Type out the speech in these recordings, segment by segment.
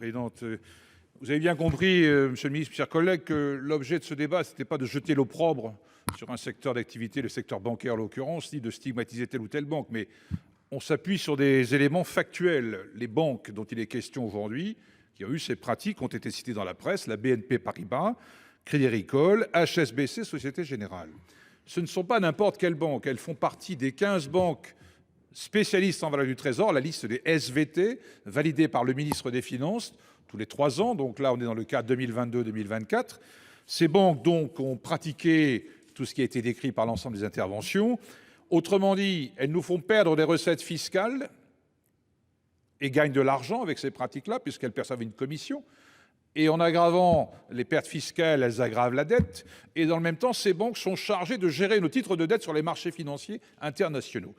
Présidente, vous avez bien compris, monsieur le ministre, chers collègues, que l'objet de ce débat, ce n'était pas de jeter l'opprobre sur un secteur d'activité, le secteur bancaire en l'occurrence, ni de stigmatiser telle ou telle banque, mais on s'appuie sur des éléments factuels. Les banques dont il est question aujourd'hui, qui ont eu ces pratiques, ont été citées dans la presse, la BNP Paribas, Crédit Agricole, HSBC, Société Générale. Ce ne sont pas n'importe quelles banques, elles font partie des 15 banques spécialistes en valeur du Trésor, la liste des SVT, validée par le ministre des Finances tous les 3 ans. Donc là, on est dans le cas 2022-2024. Ces banques, donc, ont pratiqué tout ce qui a été décrit par l'ensemble des interventions. Autrement dit, elles nous font perdre des recettes fiscales et gagnent de l'argent avec ces pratiques-là, puisqu'elles perçoivent une commission. Et en aggravant les pertes fiscales, elles aggravent la dette. Et dans le même temps, ces banques sont chargées de gérer nos titres de dette sur les marchés financiers internationaux.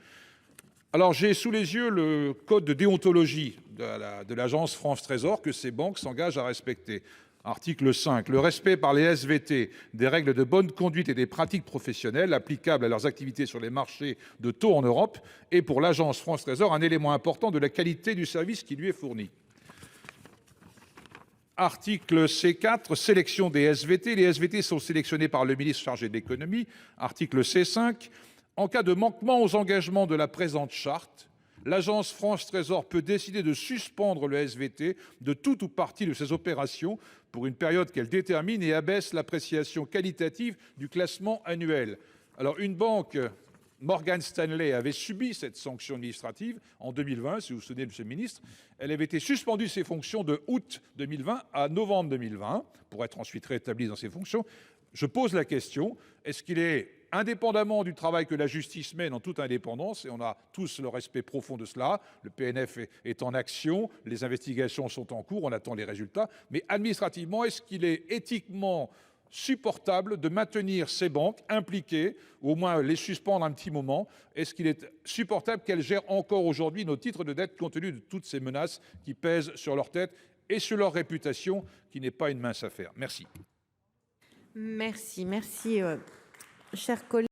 Alors, j'ai sous les yeux le code de déontologie de l'agence France Trésor que ces banques s'engagent à respecter. Article 5. Le respect par les SVT des règles de bonne conduite et des pratiques professionnelles applicables à leurs activités sur les marchés de taux en Europe est pour l'agence France Trésor un élément important de la qualité du service qui lui est fourni. Article C4, sélection des SVT. Les SVT sont sélectionnés par le ministre chargé de l'économie. Article C5. En cas de manquement aux engagements de la présente charte, l'agence France Trésor peut décider de suspendre le SVT de toute ou partie de ses opérations pour une période qu'elle détermine et abaisse l'appréciation qualitative du classement annuel. Alors, une banque, Morgan Stanley, avait subi cette sanction administrative en 2020, si vous vous souvenez, monsieur le ministre. Elle avait été suspendue de ses fonctions de août 2020 à novembre 2020 pour être ensuite rétablie dans ses fonctions. Je pose la question, est-ce qu'il est indépendamment du travail que la justice mène en toute indépendance, et on a tous le respect profond de cela, le PNF est en action, les investigations sont en cours, on attend les résultats, mais administrativement, est-ce qu'il est éthiquement supportable de maintenir ces banques impliquées, ou au moins les suspendre un petit moment? Est-ce qu'il est supportable qu'elles gèrent encore aujourd'hui nos titres de dette compte tenu de toutes ces menaces qui pèsent sur leur tête et sur leur réputation, qui n'est pas une mince affaire? Merci. Merci, chers collègues.